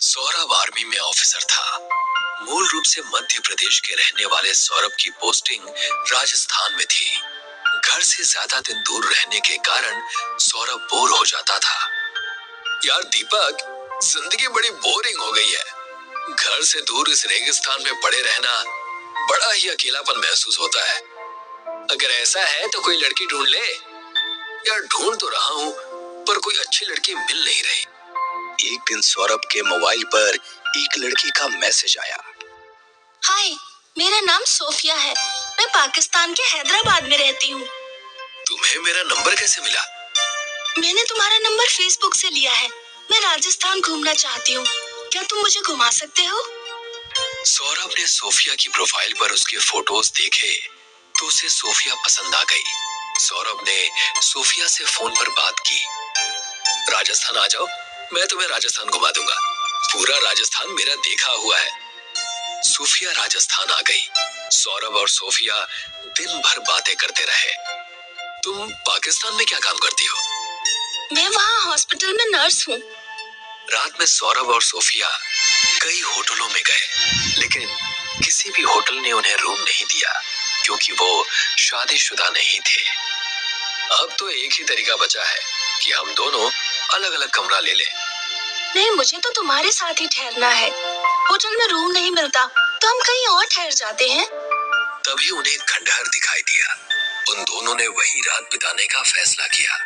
Saurabh army में officer था। मूल रूप से मध्य प्रदेश के रहने वाले सौरभ की पोस्टिंग राजस्थान में थी। घर से ज्यादा दिन दूर रहने के कारण सौरभ बोर हो जाता था। यार दीपक, जिंदगी बड़ी बोरिंग हो गई है। घर से दूर इस रेगिस्तान में पड़े रहना बड़ा ही अकेलापन महसूस होता है। अगर ऐसा है तो कोई लड़की ढूंढ ले। यार ढूंढ तो रहा हूँ, पर कोई अच्छी लड़की मिल नहीं रही। एक दिन सौरभ के मोबाइल पर एक लड़की का मैसेज आया। हाय, मेरा नाम सोफिया है। मैं पाकिस्तान के हैदराबाद में रहती हूँ। तुम्हें मेरा नंबर कैसे मिला? मैंने तुम्हारा नंबर फेसबुक से लिया है। मैं राजस्थान घूमना चाहती हूँ। क्या तुम मुझे घुमा सकते हो? सौरभ ने सोफिया की प्रोफाइल पर उसके फोटोज देखे तो उसे सोफिया पसंद आ गई। सौरभ ने सोफिया से फोन पर बात की। राजस्थान आ जाओ, मैं तुम्हें राजस्थान घुमा दूंगा। पूरा राजस्थान मेरा देखा हुआ है। सोफिया राजस्थान आ गई। सौरभ और सोफिया दिन भर बातें करते रहे। तुम पाकिस्तान में क्या काम करती हो? मैं वहाँ हॉस्पिटल में नर्स हूँ। रात में सौरभ और सोफिया कई होटलों में गए, लेकिन किसी भी होटल ने उन्हें रूम नहीं दिया क्योंकि वो शादीशुदा नहीं थे। अब तो एक ही तरीका बचा है कि हम दोनों अलग अलग कमरा ले लें। नहीं, मुझे तो तुम्हारे साथ ही ठहरना है। होटल में रूम नहीं मिलता तो हम कहीं और ठहर जाते हैं। तभी उन्हें खंडहर दिखाई दिया। उन दोनों ने वही रात बिताने का फैसला किया।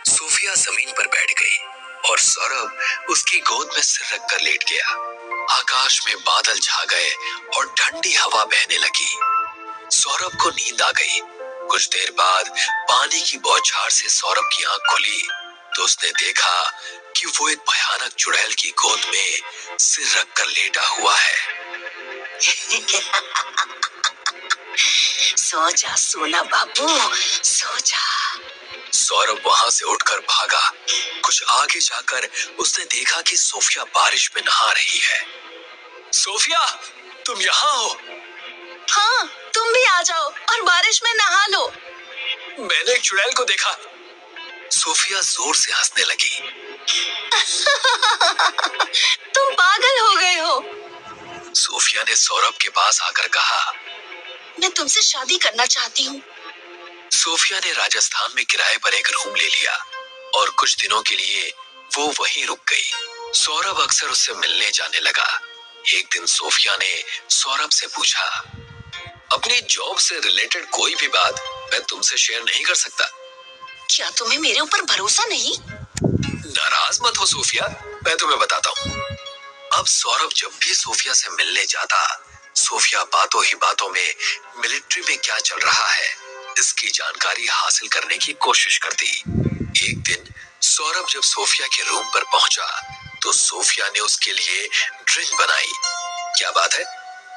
सोफिया जमीन पर बैठ गई और सौरभ उसकी गोद में सिर रखकर लेट गया। आकाश में बादल छा गए और ठंडी हवा बहने लगी। सौरभ को नींद आ गई। कुछ देर बाद पानी की बौछार से सौरभ की आंख खुली तो उसने देखा कि वो एक भयानक चुड़ैल की गोद में सिर रखकर लेटा हुआ है। सो जा सोना बाबू, सो जा। सौरभ वहां से उठकर भागा। कुछ आगे जाकर उसने देखा कि सोफिया बारिश में नहा रही है। सोफिया, तुम यहाँ हो? हाँ, तुम भी आ जाओ और बारिश में नहा लो। मैंने एक चुड़ैल को देखा। सोफिया जोर से हंसने लगी। तुम पागल हो गए हो। सोफिया ने सौरभ के पास आकर कहा, मैं तुमसे शादी करना चाहती हूँ। सोफिया ने राजस्थान में किराए पर एक रूम ले लिया और कुछ दिनों के लिए वो वहीं रुक गई। सौरभ अक्सर उससे मिलने जाने लगा। एक दिन सोफिया ने सौरभ से पूछा, अपनी जॉब से रिलेटेड कोई भी बात मैं तुमसे शेयर नहीं कर सकता? क्या तुम्हें मेरे ऊपर भरोसा नहीं? नाराज मत हो सोफिया, मैं तुम्हें बताता हूँ। अब सौरभ जब भी सोफिया से मिलने जाता, सोफिया बातों ही बातों में मिलिट्री में क्या चल रहा है इसकी जानकारी हासिल करने की कोशिश करती। एक दिन सौरभ जब सोफिया के रूम पर पहुंचा तो सोफिया ने उसके लिए ड्रिंक बनाई। क्या बात है,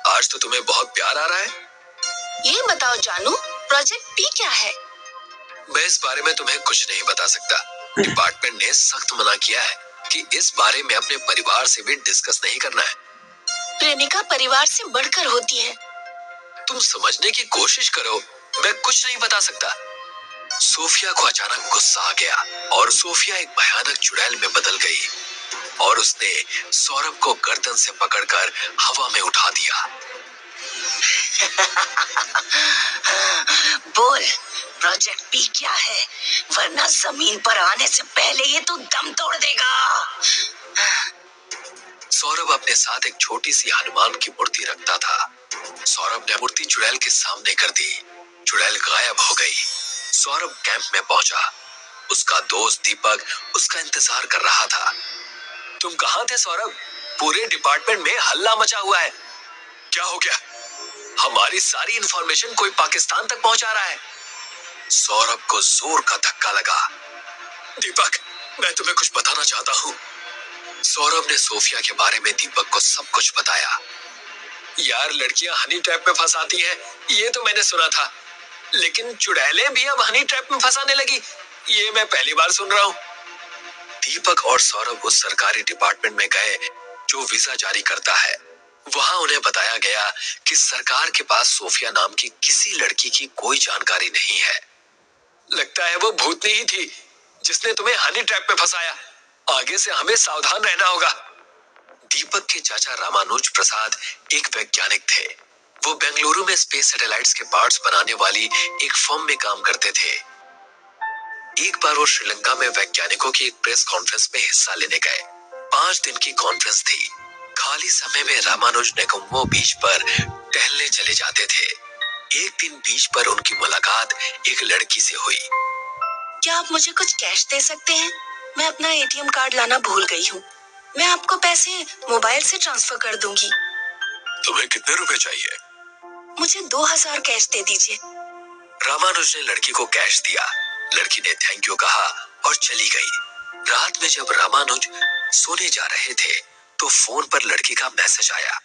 आज तो तुम्हें बहुत प्यार आ रहा है। ये बताओ जानू, प्रोजेक्ट पी क्या है? मैं इस बारे में तुम्हें कुछ नहीं बता सकता। डिपार्टमेंट ने सख्त मना किया है कि इस बारे में अपने परिवार से भी डिस्कस नहीं करना है। प्रेमिका परिवार से बढ़कर होती है। तुम समझने की कोशिश करो, मैं कुछ नहीं बता सकता। सोफिया को अचानक गुस्सा आ गया और सोफिया एक भयानक चुड़ैल में बदल गई और उसने सौरभ को गर्दन से पकड़कर हवा में उठा दिया। बोल, प्रोजेक्ट पी क्या है, वरना जमीन पर आने से पहले ये तो दम तोड़ देगा। सौरभ अपने साथ एक छोटी सी हनुमान की मूर्ति रखता था। सौरभ ने मूर्ति चुड़ैल के सामने कर दी। चुड़ैल गायब हो गई। सौरभ कैंप में पहुंचा। उसका दोस्त दीपक उसका इंतजार कर रहा था। तुम कहाँ थे सौरभ? पूरे डिपार्टमेंट में हल्ला मचा हुआ है। क्या हो गया? हमारी सारी इंफॉर्मेशन कोई पाकिस्तान तक पहुंचा रहा है। सौरभ को जोर का धक्का लगा। दीपक, मैं तुम्हें कुछ बताना चाहता हूँ। सौरभ ने सोफिया के बारे में दीपक को सब कुछ बताया। यार लड़कियां हनी ट्रैप में फंसाती हैं, ये तो मैंने सुना था, लेकिन चुड़ैलें भी अब हनी ट्रैप में फंसाने लगी, ये मैं पहली बार सुन रहा हूँ। दीपक और सौरभ उस सरकारी डिपार्टमेंट में गए जो वीजा जारी करता है। वहां उन्हें बताया गया कि सरकार के पास सोफिया नाम की किसी लड़की की कोई जानकारी नहीं है। लगता है वो भूतनी ही थी जिसने तुम्हें हनी ट्रैप में फंसाया। आगे से हमें सावधान रहना होगा। दीपक दीपक के चाचा रामानुज प्रसाद एक वैज्ञानिक थे। वो बेंगलुरु में स्पेस सैटेलाइट्स के पार्ट्स बनाने वाली एक फर्म में काम करते थे। एक बार वो श्रीलंका में वैज्ञानिकों की एक प्रेस कॉन्फ्रेंस में हिस्सा लेने गए। 5 दिन की कॉन्फ्रेंस थी। खाली समय में रामानुज नेगोम्बो बीच पर टहलने चले जाते थे। एक दिन बीच पर उनकी मुलाकात एक लड़की से हुई। क्या आप मुझे कुछ कैश दे सकते हैं? मैं अपना एटीएम कार्ड लाना भूल गई हूँ। मैं आपको पैसे मोबाइल से ट्रांसफर कर दूंगी। तुम्हें कितने रुपए चाहिए? मुझे 2000 कैश दे दीजिए। रामानुज ने लड़की को कैश दिया। लड़की ने थैंक यू कहा और चली गई। रात में जब रामानुज सोने जा रहे थे तो फोन पर लड़की का मैसेज आया।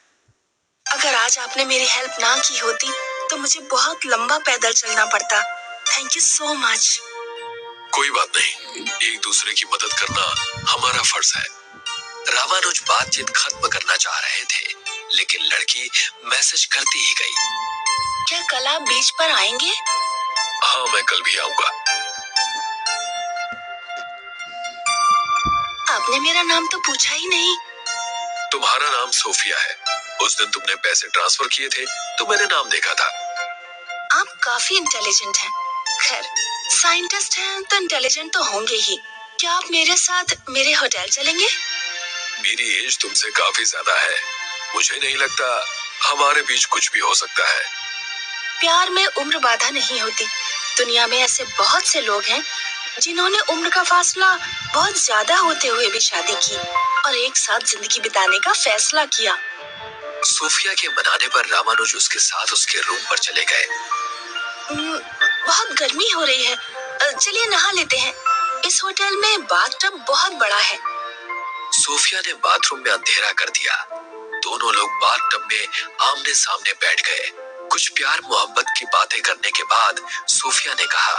अगर आज आपने मेरी हेल्प ना की होती तो मुझे बहुत लंबा पैदल चलना पड़ता। Thank you so much. कोई बात नहीं, एक दूसरे की मदद करना हमारा फर्ज है। रामानुज बातचीत खत्म करना चाह रहे थे, लेकिन लड़की मैसेज करती ही गई। क्या कल आप बीच पर आएंगे? हाँ, मैं कल भी आऊंगा। आपने मेरा नाम तो पूछा ही नहीं। तुम्हारा नाम सोफिया है। उस दिन तुमने पैसे ट्रांसफर किए थे तो मैंने नाम देखा था। आप काफी इंटेलिजेंट हैं। खैर, साइंटिस्ट हैं तो इंटेलिजेंट तो होंगे ही। क्या आप मेरे साथ मेरे होटल चलेंगे? मेरी एज तुमसे काफी ज्यादा है। मुझे नहीं लगता हमारे बीच कुछ भी हो सकता है। प्यार में उम्र बाधा नहीं होती। दुनिया में ऐसे बहुत से लोग हैं जिन्होंने उम्र का फासला बहुत ज्यादा होते हुए भी शादी की और एक साथ जिंदगी बिताने का फैसला किया। सोफिया के मनाने पर रामानुज उसके साथ उसके रूम पर चले गए। बहुत गर्मी हो रही है, चलिए नहा लेते हैं। इस होटल में बाथटब बहुत बड़ा है। सोफिया ने बाथरूम में अंधेरा कर दिया। दोनों लोग बाथटब में आमने सामने बैठ गए। कुछ प्यार मोहब्बत की बातें करने के बाद सोफिया ने कहा,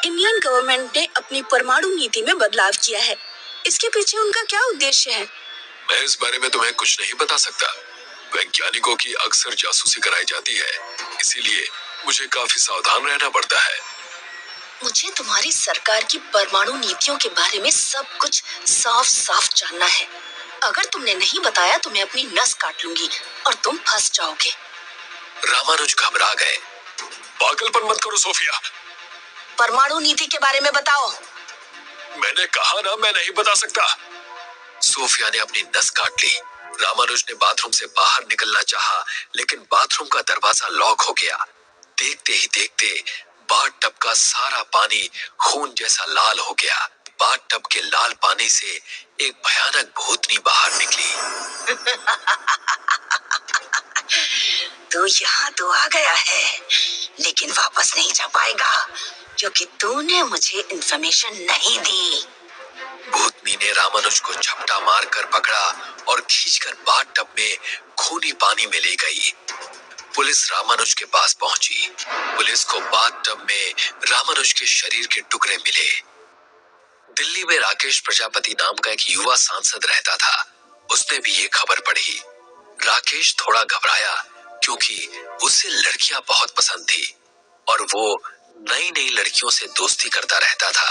इंडियन गवर्नमेंट ने अपनी परमाणु नीति में बदलाव किया है। इसके पीछे उनका क्या उद्देश्य है? मैं इस बारे में तुम्हें कुछ नहीं बता सकता। वैज्ञानिकों की अक्सर जासूसी कराई जाती है, इसीलिए मुझे काफी सावधान रहना पड़ता है। मुझे तुम्हारी सरकार की परमाणु नीतियों के बारे में सब कुछ साफ साफ जानना है। अगर तुमने नहीं बताया तो मैं अपनी नस काट लूंगी और तुम फंस जाओगे। रामानुज घबरा गए। पागलपन मत करो सोफिया। परमाणु नीति के बारे में बताओ। मैंने कहा ना, मैं नहीं बता सकता। सोफिया ने अपनी नस काट ली। रामानुज ने बाथरूम से बाहर निकलना चाहा, लेकिन बाथरूम का दरवाजा लॉक हो गया। देखते ही देखते बाथटब का सारा पानी खून जैसा लाल हो गया। बाथटब के लाल पानी से एक भयानक भूतनी बाहर निकली। तू यहाँ तो आ गया है, लेकिन वापस नहीं जा पाएगा क्योंकि तूने मुझे इंफॉर्मेशन नहीं दी। भूतनी ने रामानुज को झपटा मारकर पकड़ा और खींचकर बाथटब में खूनी पानी में ले गई। पुलिस रामानुज के पास पहुंची। पुलिस को बाथटब में रामानुज के शरीर के टुकड़े मिले। दिल्ली में राकेश प्रजापति नाम का एक युवा सांसद रहता था। उसने भी ये खबर पढ़ी। राकेश थोड़ा घबराया क्योंकि उसे लड़कियां बहुत पसंद थी और वो नई नई लड़कियों से दोस्ती करता रहता था।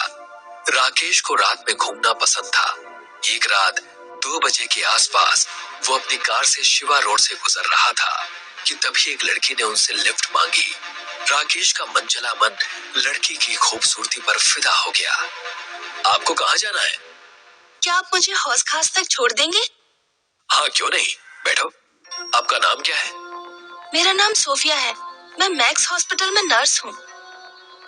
राकेश को रात में घूमना पसंद था। एक रात 2 बजे के आसपास वो अपनी कार से शिवा रोड से गुजर रहा था कि तभी एक लड़की ने उनसे लिफ्ट मांगी। राकेश का मनचला मन लड़की की खूबसूरती पर फिदा हो गया। आपको कहाँ जाना है? क्या आप मुझे हौस खास तक छोड़ देंगे? हाँ, क्यों नहीं, बैठो। आपका नाम क्या है? मेरा नाम सोफिया है। मैं मैक्स हॉस्पिटल में नर्स हूँ।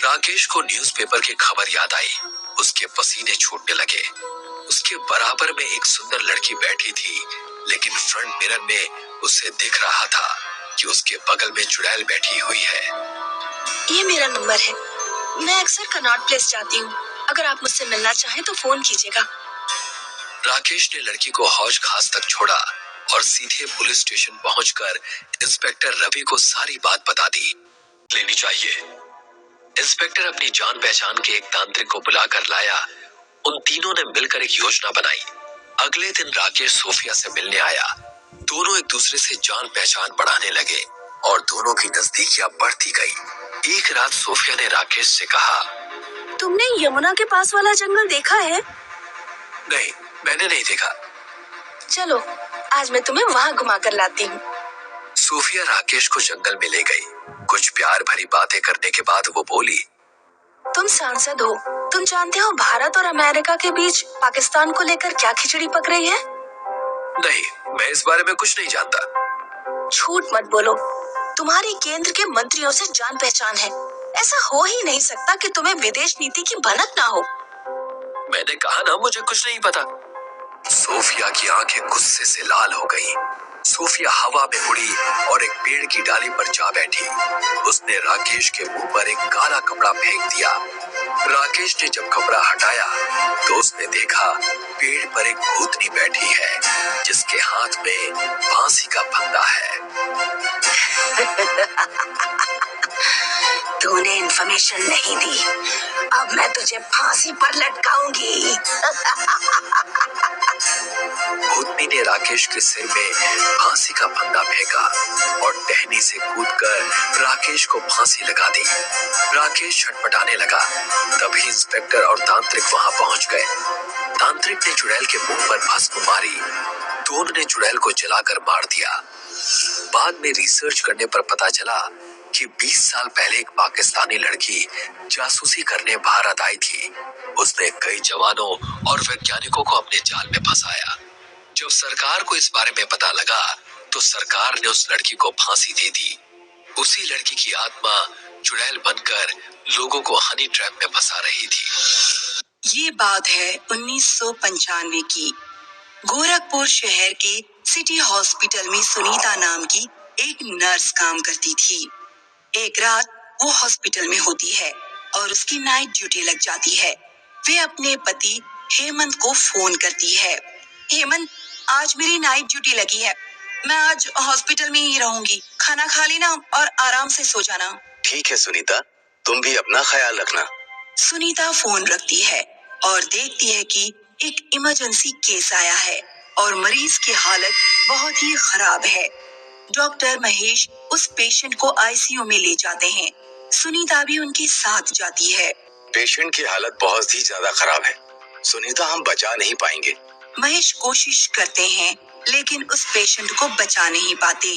राकेश को न्यूज़पेपर की खबर याद आई। उसके पसीने छूटने लगे। उसके बराबर में एक सुंदर लड़की बैठी थी, लेकिन फ्रंट मिरर में उसे दिख रहा था कि उसके बगल में चुड़ैल बैठी हुई है। ये मेरा नंबर है। मैं अक्सर कनॉट प्लेस जाती हूँ। अगर आप मुझसे मिलना चाहें तो फोन कीजिएगा। राकेश ने लड़की को हौज खास तक छोड़ा और सीधे पुलिस स्टेशन पहुंचकर इंस्पेक्टर रवि को सारी बात बता दी। लेनी चाहिए। इंस्पेक्टर अपनी जान पहचान के एक तांत्रिक को बुलाकर लाया। उन तीनों ने मिलकर एक योजना बनाई। अगले दिन राकेश सोफिया से मिलने आया। दोनों एक दूसरे से जान पहचान बढ़ाने लगे और दोनों की नजदीकियां बढ़ती गई। एक रात सोफिया ने राकेश से कहा, तुमने यमुना के पास वाला जंगल देखा है? नहीं, मैंने नहीं देखा। चलो आज मैं तुम्हें वहाँ घुमा कर लाती हूँ। सूफिया राकेश को जंगल में ले गई। कुछ प्यार भरी बातें करने के बाद वो बोली, तुम सांसद हो, तुम जानते हो भारत और अमेरिका के बीच पाकिस्तान को लेकर क्या खिचड़ी पक रही है? नहीं, मैं इस बारे में कुछ नहीं जानता। झूठ मत बोलो, तुम्हारी केंद्र के मंत्रियों से जान पहचान है। ऐसा हो ही नहीं सकता कि तुम्हें विदेश नीति की भनक ना हो। मैंने कहा ना, मुझे कुछ नहीं पता। सोफिया की आंखें गुस्से से लाल हो गईं। सोफिया हवा में उड़ी और एक पेड़ की डाली पर जा बैठी। उसने राकेश के मुंह पर एक काला कपड़ा फेंक दिया। राकेश ने जब कपड़ा हटाया तो उसने देखा पेड़ पर एक भूतनी बैठी है जिसके हाथ में फांसी का फंदा है। तूने इन्फॉर्मेशन नहीं दी, अब मैं तुझे फांसी पर लटकाऊंगी। भूतनी ने राकेश के सिर में फांसी का फंदा फेंका और टहनी से कूदकर राकेश को फांसी लगा दी। राकेश छटपटाने लगा। तभी इंस्पेक्टर और तांत्रिक वहां पहुंच गए। तांत्रिक ने चुड़ैल के मुंह पर भस्म मारी। दोनों ने चुड़ैल को जलाकर मार दिया। बाद में रिसर्च करने पर पता चला कि 20 साल पहले एक पाकिस्तानी लड़की जासूसी करने भारत आई थी। उसने कई जवानों और वैज्ञानिकों को अपने जाल में फंसाया। जब सरकार को इस बारे में पता लगा तो सरकार ने उस लड़की को फांसी दे दी। उसी लड़की की आत्मा चुड़ैल बनकर लोगों को हनी ट्रैप में फंसा रही थी। ये बात है 1995 की। गोरखपुर शहर के सिटी हॉस्पिटल में सुनीता नाम की एक नर्स काम करती थी। एक रात वो हॉस्पिटल में होती है और उसकी नाइट ड्यूटी लग जाती है। वे अपने पति हेमंत को फोन करती है। हेमंत, आज मेरी नाइट ड्यूटी लगी है, मैं आज हॉस्पिटल में ही रहूंगी। खाना खा लेना और आराम से सो जाना। ठीक है सुनीता, तुम भी अपना ख्याल रखना। सुनीता फोन रखती है और देखती है कि एक इमरजेंसी केस आया है और मरीज की हालत बहुत ही खराब है। डॉक्टर महेश उस पेशेंट को आईसीयू में ले जाते हैं। सुनीता भी उनके साथ जाती है। पेशेंट की हालत बहुत ही ज्यादा खराब है सुनीता, हम बचा नहीं पाएंगे। महेश कोशिश करते हैं लेकिन उस पेशेंट को बचा नहीं पाते।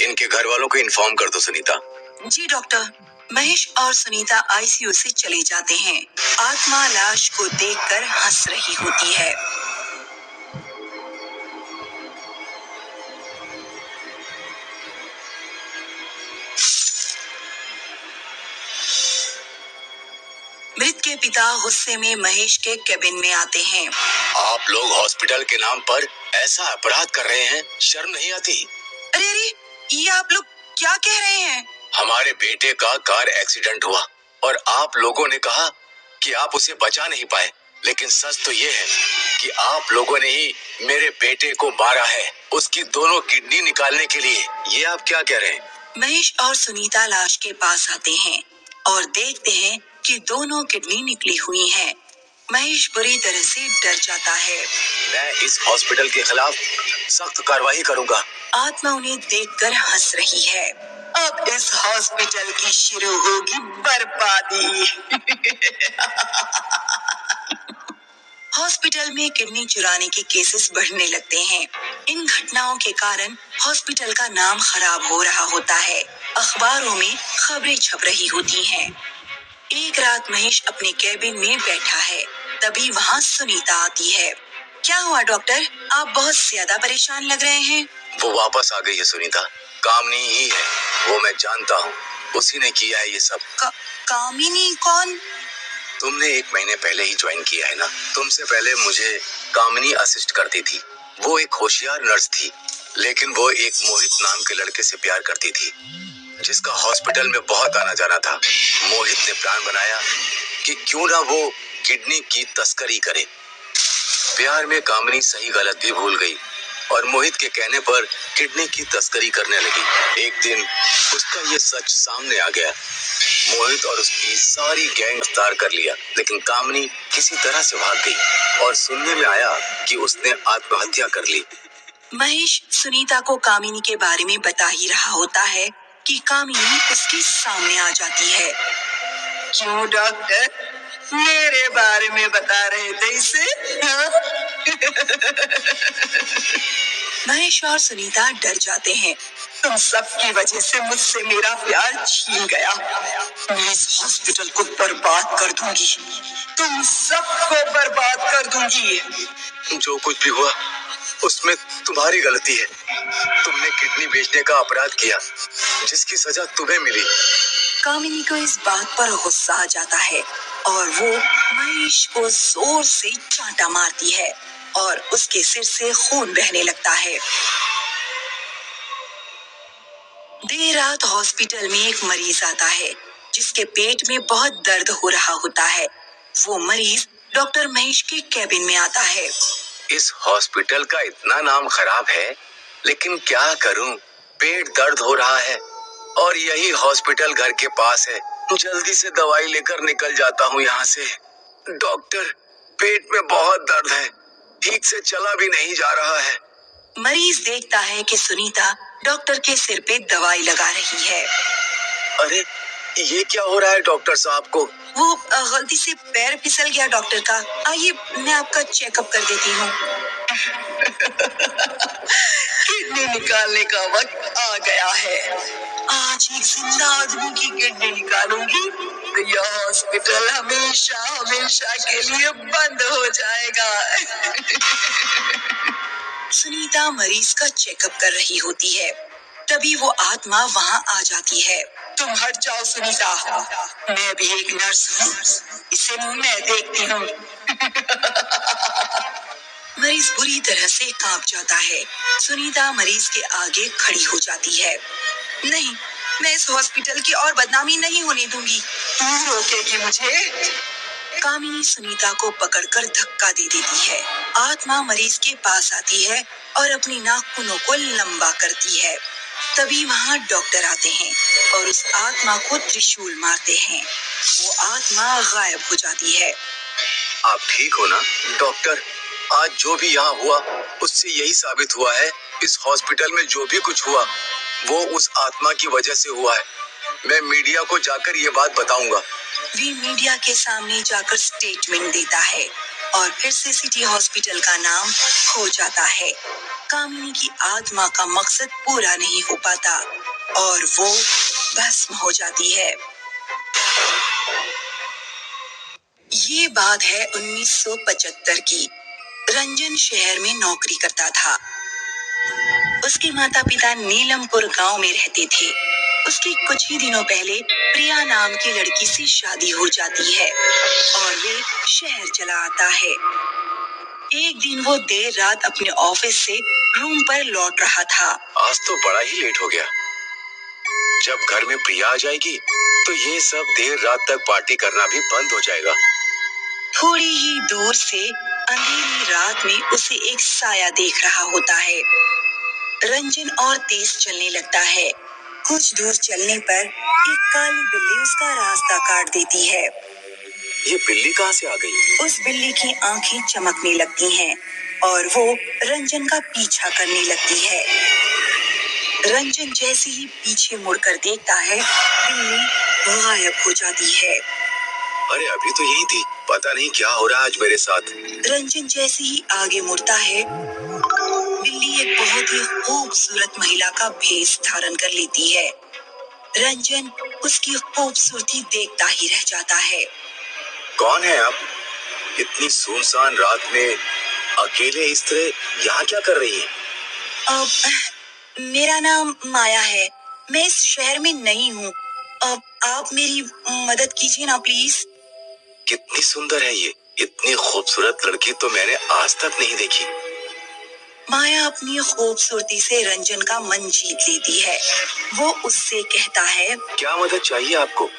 इनके घर वालों को इन्फॉर्म कर दो सुनीता। जी डॉक्टर। महेश और सुनीता आईसीयू से चले जाते हैं। आत्मा लाश को देखकर हंस रही होती है। मृत के पिता गुस्से में महेश के केबिन में आते हैं। आप लोग हॉस्पिटल के नाम पर ऐसा अपराध कर रहे हैं, शर्म नहीं आती? अरे अरे, ये आप लोग क्या कह रहे हैं? हमारे बेटे का कार एक्सीडेंट हुआ और आप लोगों ने कहा कि आप उसे बचा नहीं पाए, लेकिन सच तो ये है कि आप लोगों ने ही मेरे बेटे को मारा है, उसकी दोनों किडनी निकालने के लिए। ये आप क्या कह रहे हैं? महेश और सुनीता लाश के पास आते हैं और देखते हैं कि दोनों किडनी निकली हुई हैं। महेश बुरी तरह से डर जाता है। मैं इस हॉस्पिटल के खिलाफ सख्त कार्रवाई करूंगा। आत्मा उन्हें देखकर हंस रही है। अब इस हॉस्पिटल की शुरू होगी बर्बादी। हॉस्पिटल में किडनी चुराने के केसेस बढ़ने लगते हैं। इन घटनाओं के कारण हॉस्पिटल का नाम खराब हो रहा होता है। अखबारों में खबरें छप रही होती हैं। एक रात महेश अपने केबिन में बैठा है, तभी वहाँ सुनीता आती है। क्या हुआ डॉक्टर, आप बहुत ज्यादा परेशान लग रहे हैं। वो वापस आ गई है सुनीता, कामनी ही है, वो मैं जानता हूँ, उसी ने किया है ये सब। कामिनी कौन? तुमने 1 महीने पहले ही ज्वाइन किया है ना। तुमसे पहले मुझे कामिनी असिस्ट करती थी। वो एक होशियार नर्स थी, लेकिन वो एक मोहित नाम के लड़के से प्यार करती थी जिसका हॉस्पिटल में बहुत आना जाना था। मोहित ने प्लान बनाया कि क्यों ना वो किडनी की तस्करी करे। प्यार में कामिनी सही गलत भी भूल गई और मोहित के कहने पर किडनी की तस्करी करने लगी। एक दिन उसका ये सच सामने आ गया। मोहित और उसकी सारी गैंग गिरफ्तार कर लिया, लेकिन कामिनी किसी तरह से भाग गई और सुनने में आया कि उसने आत्महत्या कर ली। महेश सुनीता को कामिनी के बारे में बता ही रहा होता है कि कामिनी उसके सामने आ जाती है। क्यों डॉक्टर, मेरे बारे में बता रहे थे इसे? महेश और सुनीता डर जाते हैं। तुम सबकी वजह से मुझसे मेरा प्यार छीन गया। मैं इस हॉस्पिटल को बर्बाद कर दूंगी, तुम सबको बर्बाद कर दूंगी। जो कुछ भी हुआ उसमें तुम्हारी गलती है। तुमने किडनी बेचने का अपराध किया, जिसकी सजा तुम्हें मिली। कामिनी को इस बात पर गुस्सा आ जाता है और वो महेश को जोर से चांटा मारती है और उसके सिर से खून बहने लगता है। देर रात हॉस्पिटल में एक मरीज आता है जिसके पेट में बहुत दर्द हो रहा होता है। वो मरीज डॉक्टर महेश के कैबिन में आता है। इस हॉस्पिटल का इतना नाम खराब है, लेकिन क्या करूं, पेट दर्द हो रहा है और यही हॉस्पिटल घर के पास है। जल्दी से दवाई लेकर निकल जाता हूं यहाँ से। डॉक्टर, पेट में बहुत दर्द है, ठीक से चला भी नहीं जा रहा है। मरीज देखता है कि सुनीता डॉक्टर के सिर पे दवाई लगा रही है। अरे, ये क्या हो रहा है डॉक्टर साहब को? वो गलती से पैर फिसल गया डॉक्टर का। आइए मैं आपका चेकअप कर देती हूँ। किडनी निकालने का वक्त आ गया है। आज एक जिंदा आदमी की किडनी निकालूंगी तो यह हॉस्पिटल हमेशा हमेशा के लिए बंद हो जाएगा। सुनीता मरीज का चेकअप कर रही होती है। तभी वो आत्मा वहाँ आ जाती है। तुम हट जाओ सुनीता, मैं भी एक नर्स हूँ, इसे मैं देखती हूँ। मरीज बुरी तरह से कांप जाता है। सुनीता मरीज के आगे खड़ी हो जाती है। नहीं, मैं इस हॉस्पिटल की और बदनामी नहीं होने दूंगी। तू रोकेगी मुझे? कामिनी सुनीता को पकड़कर धक्का दे देती है। आत्मा मरीज के पास आती है और अपनी नाखूनों को लंबा करती है। तभी वहाँ डॉक्टर आते हैं और उस आत्मा को त्रिशूल मारते हैं। वो आत्मा गायब हो जाती है। आप ठीक हो ना डॉक्टर? आज जो भी यहाँ हुआ उससे यही साबित हुआ है, इस हॉस्पिटल में जो भी कुछ हुआ वो उस आत्मा की वजह से हुआ है। मैं मीडिया को जाकर ये बात बताऊंगा। वे मीडिया के सामने जाकर स्टेटमेंट देता है और फिर से सिटी हॉस्पिटल का नाम खो जाता है। कामिनी की आत्मा का मकसद पूरा नहीं हो पाता और वो भस्म हो जाती है। ये बात है 1975 की। रंजन शहर में नौकरी करता था। उसके माता पिता नीलमपुर गांव में रहते थे। उसकी कुछ ही दिनों पहले प्रिया नाम की लड़की से शादी हो जाती है और वे शहर चला आता है। एक दिन वो देर रात अपने ऑफिस से रूम पर लौट रहा था। आज तो बड़ा ही लेट हो गया। जब घर में प्रिया आ जाएगी तो ये सब देर रात तक पार्टी करना भी बंद हो जाएगा। थोड़ी ही दूर से अंधेरी रात में उसे एक साया देख रहा होता है। रंजन और तेज चलने लगता है। कुछ दूर चलने पर एक काली बिल्ली उसका रास्ता काट देती है। ये बिल्ली कहाँ से आ गई? उस बिल्ली की आंखें चमकने लगती हैं और वो रंजन का पीछा करने लगती है। रंजन जैसे ही पीछे मुड़कर देखता है, बिल्ली गायब हो जाती है। अरे अभी तो यही थी, पता नहीं क्या हो रहा है आज मेरे साथ। रंजन जैसे ही आगे मुड़ता है, बिल्ली एक बहुत ही खूबसूरत महिला का भेष धारण कर लेती है। रंजन उसकी खूबसूरती देखता ही रह जाता है। कौन है आप? इतनी सुनसान रात में अकेले इस तरह यहाँ क्या कर रही है? मेरा नाम माया है। मैं इस शहर में नई हूँ। आप मेरी मदद कीजिए ना प्लीज। कितनी सुंदर है ये, इतनी खूबसूरत लड़की तो मैंने आज तक नहीं देखी। माया अपनी खूबसूरती से रंजन का मन जीत लेती है। वो उससे कहता है, क्या मदद चाहिए आपको?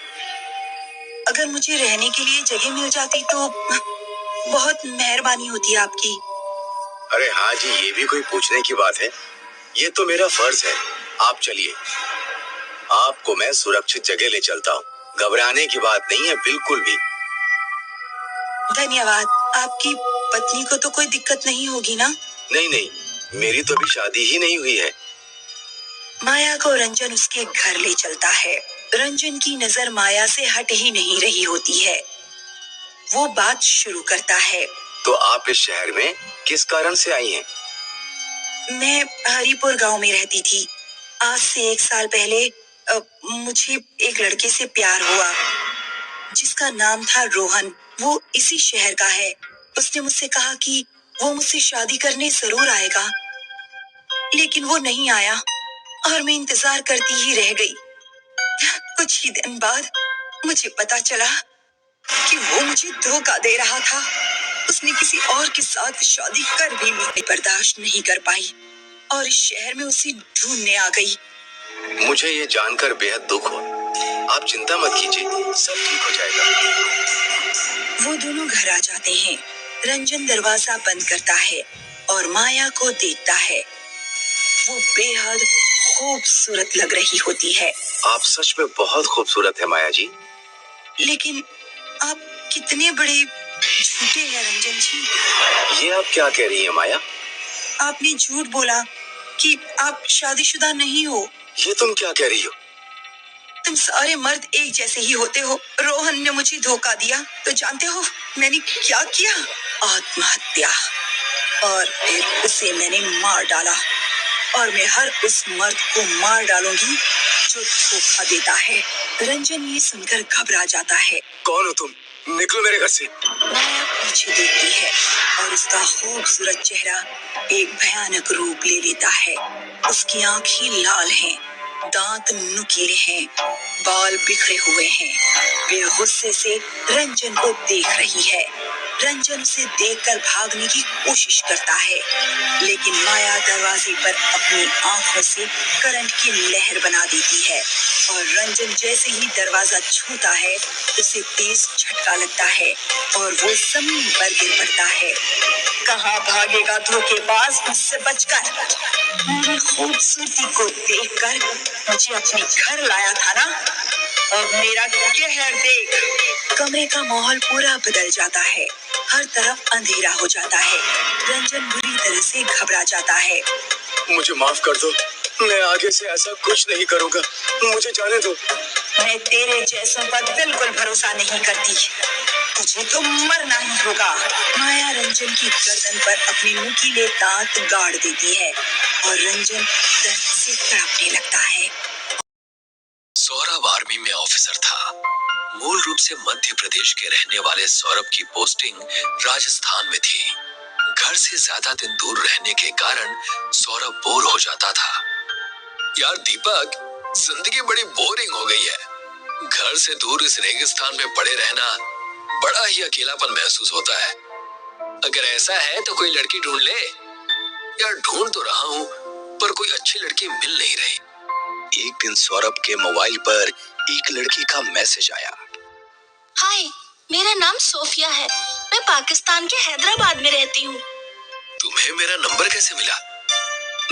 अगर मुझे रहने के लिए जगह मिल जाती तो बहुत मेहरबानी होती आपकी। अरे हाँ जी, ये भी कोई पूछने की बात है? ये तो मेरा फर्ज है। आप चलिए, आपको मैं सुरक्षित जगह ले चलता हूँ। घबराने की बात नहीं है बिल्कुल भी। धन्यवाद। आपकी पत्नी को तो कोई दिक्कत नहीं होगी ना? नहीं नहीं, मेरी तो अभी शादी ही नहीं हुई है। माया को रंजन उसके घर ले चलता है। रंजन की नजर माया से हट ही नहीं रही होती है। वो बात शुरू करता है, तो आप इस शहर में किस कारण से आई हैं? मैं हरिपुर गांव में रहती थी। आज से 1 साल पहले मुझे एक लड़के से प्यार हुआ जिसका नाम था रोहन। वो इसी शहर का है। उसने मुझसे कहा कि वो मुझसे शादी करने जरूर आएगा, लेकिन वो नहीं आया और मैं इंतजार करती ही रह गई। कुछ ही दिन बाद मुझे पता चला कि वो मुझे धोखा दे रहा था। उसने किसी और के साथ शादी कर भी ली। बर्दाश्त नहीं कर पाई और इस शहर में उसे ढूंढने आ गई। मुझे ये जानकर बेहद दुख हुआ। आप चिंता मत कीजिए, सब ठीक हो जाएगा। वो दोनों घर आ जाते हैं। रंजन दरवाजा बंद करता है और माया को देखता है। वो बेहद खूबसूरत लग रही होती है। आप सच में बहुत खूबसूरत है माया जी। लेकिन आप कितने बड़े झूठे हैं रंजन जी। ये आप क्या कह रही हैं माया? आपने झूठ बोला कि आप शादीशुदा नहीं हो। ये तुम क्या कह रही हो? तुम सारे मर्द एक जैसे ही होते हो। रोहन ने मुझे धोखा दिया तो जानते हो मैंने क्या किया? आत्महत्या। और फिर उसे मैंने मार डाला और मैं हर उस मर्द को मार डालूंगी जो धोखा देता है। रंजन ये सुनकर घबरा जाता है। कौन हो तुम? निकलो मेरे घर से। माया पीछे देखती है और उसका खूबसूरत चेहरा एक भयानक रूप ले लेता है। उसकी आंखें लाल हैं, दांत नुकीले हैं, बाल बिखरे हुए हैं। वे गुस्से से रंजन को देख रही है। रंजन उसे देखकर भागने की कोशिश करता है, लेकिन माया दरवाजे पर अपनी आंखों से करंट की लहर बना देती है और रंजन जैसे ही दरवाजा छूता है उसे तेज झटका लगता है और वो जमीन पर गिर पड़ता है। कहाँ भागेगा धोखेबाज मुझसे बचकर? मेरी खूबसूरती को देखकर मुझे अपने घर लाया था ना, अब मेरा कहर देख। कमरे का माहौल पूरा बदल जाता है। हर तरफ अंधेरा हो जाता है। रंजन बुरी तरह से घबरा जाता है। मुझे माफ कर दो, मैं आगे से ऐसा कुछ नहीं करूंगा, मुझे जाने दो। मैं तेरे जैसों पर बिल्कुल भरोसा नहीं करती। तुझे तो मरना ही होगा। माया रंजन की गर्दन पर अपने नुकीले दांत गाड़ देती है और रंजन दर्द से तड़पने लगता है। सौरभ आर्मी में ऑफिसर था। मूल रूप से मध्य प्रदेश के रहने वाले सौरभ की पोस्टिंग राजस्थान में थी। घर से ज्यादा दिन दूर रहने के कारण सौरभ बोर हो जाता था। यार दीपक, जिंदगी बड़ी बोरिंग हो गई है। घर से दूर इस रेगिस्तान में पड़े रहना बड़ा ही अकेलापन महसूस होता है। अगर ऐसा है तो कोई लड़की ढूंढ ले। यार ढूंढ तो रहा हूँ पर कोई अच्छी लड़की मिल नहीं रही। एक दिन सौरभ के मोबाइल पर एक लड़की का मैसेज आया। हाय, मेरा नाम सोफिया है। मैं पाकिस्तान के हैदराबाद में रहती हूँ। तुम्हें मेरा नंबर कैसे मिला?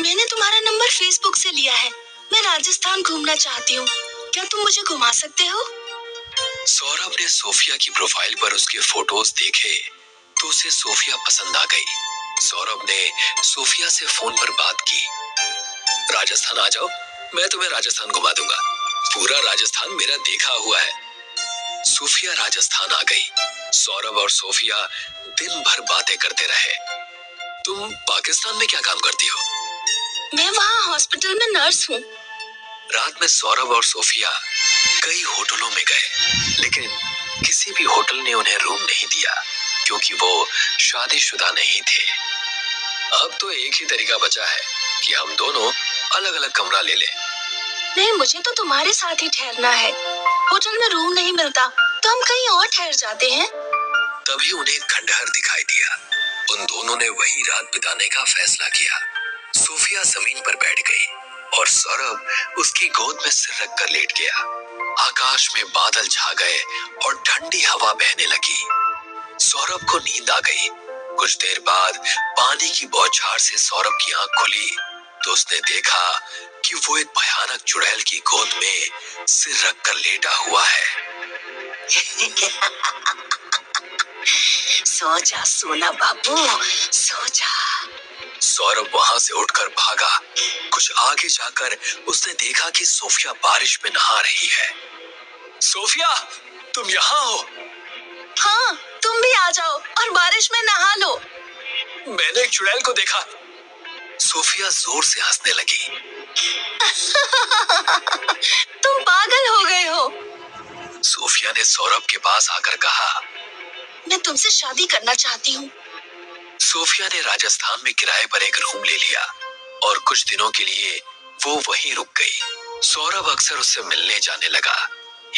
मैंने तुम्हारा नंबर फेसबुक से लिया है। मैं राजस्थान घूमना चाहती हूँ। क्या तुम मुझे घुमा सकते हो? सौरभ ने सोफिया की प्रोफाइल पर उसके फोटोज देखे तो उसे सोफिया पसंद आ गई। सौरभ ने सोफिया से फोन पर बात की। राजस्थान आ जाओ, मैं तुम्हें राजस्थान घुमा दूंगा। पूरा राजस्थान मेरा देखा हुआ है। सोफिया राजस्थान आ गई। सौरभ और सोफिया दिन भर बातें करते रहे। तुम पाकिस्तान में क्या काम करती हो? मैं वहाँ हॉस्पिटल में नर्स हूँ। रात में सौरभ और सोफिया कई होटलों में गए, लेकिन किसी भी होटल ने उन्हें रूम नहीं दिया क्योंकि वो शादीशुदा नहीं थे। अब तो एक ही तरीका बचा है कि हम दोनों अलग अलग कमरा ले लें। नहीं, मुझे तो तुम्हारे साथ ही ठहरना है। होटल में रूम नहीं मिलता तो हम कहीं और ठहर जाते हैं। तभी उन्हें खंडहर दिखाई दिया। उन दोनों ने वही रात बिताने का फैसला किया। सोफिया जमीन पर बैठ गई और सौरभ उसकी गोद में सिर रखकर लेट गया। आकाश में बादल छा गए और ठंडी हवा बहने लगी। सौरभ को नींद आ गई। कुछ देर बाद पानी की बौछार से सौरभ की आंख खुली तो उसने देखा कि वो एक भयानक चुड़ैल की गोद में सिर रखकर लेटा हुआ है। सो जा सोना बाबू, सो जा। सौरभ वहां से उठकर भागा। कुछ आगे जाकर उसने देखा कि सोफिया बारिश में नहा रही है। सोफिया, तुम यहाँ हो? हाँ, तुम भी आ जाओ और बारिश में नहा लो। मैंने एक चुड़ैल को देखा। सोफिया जोर से हंसने लगी। तुम पागल हो गए हो। सोफिया ने सौरभ के पास आकर कहा, मैं तुमसे शादी करना चाहती हूँ। सोफिया ने राजस्थान में किराए पर एक रूम ले लिया और कुछ दिनों के लिए वो वहीं रुक गई। सौरभ अक्सर उससे मिलने जाने लगा।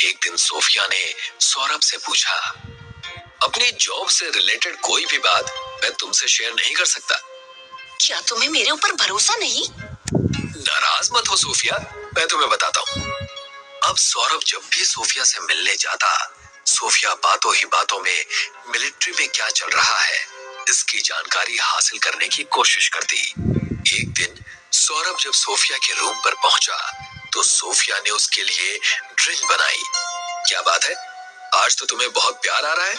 एक दिन सोफिया ने सौरभ से पूछा, अपनी जॉब से रिलेटेड कोई भी बात मैं तुमसे शेयर नहीं कर सकता? क्या तुम्हें मेरे ऊपर भरोसा नहीं? नाराज मत हो सोफिया, मैं तुम्हें बताता हूँ। अब सौरभ जब भी सोफिया से मिलने जाता, सोफिया बातों ही बातों में मिलिट्री में क्या चल रहा है इसकी जानकारी हासिल करने की कोशिश करती। एक दिन सौरभ जब सोफिया के रूम पर पहुंचा तो सोफिया ने उसके लिए ड्रिंक बनाई। क्या बात है, आज तो तुम्हें बहुत प्यार आ रहा है।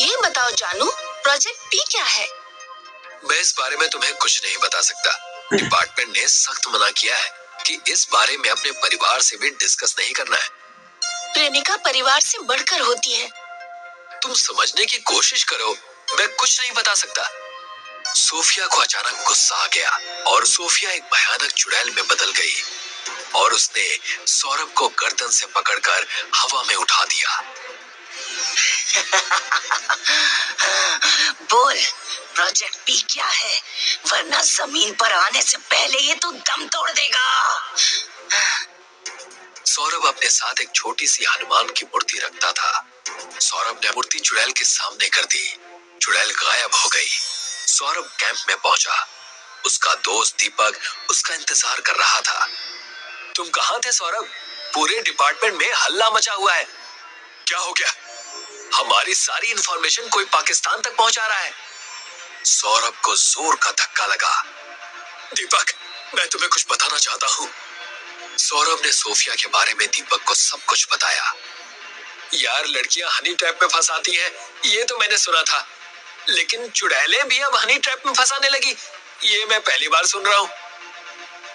ये बताओ जानू, प्रोजेक्ट पी क्या है? मैं इस बारे में तुम्हें कुछ नहीं बता सकता। डिपार्टमेंट ने सख्त मना किया है कि इस बारे में अपने परिवार से भी डिस्कस नहीं करना है। प्रेमिका परिवार से बढ़कर होती है। तुम समझने की कोशिश करो, मैं कुछ नहीं बता सकता। सोफिया को अचानक गुस्सा आ गया और सोफिया एक भयानक चुड़ैल में बदल गई और उसने सौरभ को गर्दन से पकड़कर हवा में उठा दिया। बोल, प्रोजेक्ट पी क्या है, वरना जमीन पर आने से पहले ये तो दम तोड़ देगा। सौरभ अपने साथ एक छोटी सी हनुमान की मूर्ति रखता था। सौरभ ने मूर्ति चुड़ैल के सामने कर दी। चुड़ैल गायब हो गई। सौरभ कैंप में पहुंचा। उसका दोस्त दीपक उसका इंतजार कर रहा था। तुम कहाँ थे सौरभ? पूरे डिपार्टमेंट में हल्ला मचा हुआ है। क्या हो गया? हमारी सारी इंफॉर्मेशन कोई पाकिस्तान तक पहुंचा रहा है। सौरभ को जोर का धक्का लगा। दीपक, मैं तुम्हें कुछ बताना चाहता हूँ। सौरभ ने सोफिया के बारे में दीपक को सब कुछ बताया। यार, लड़कियां हनी ट्रैप में फंसाती हैं, ये तो मैंने सुना था, लेकिन चुड़ैलें भी अब हनी ट्रैप में फंसाने लगी, ये मैं पहली बार सुन रहा हूँ।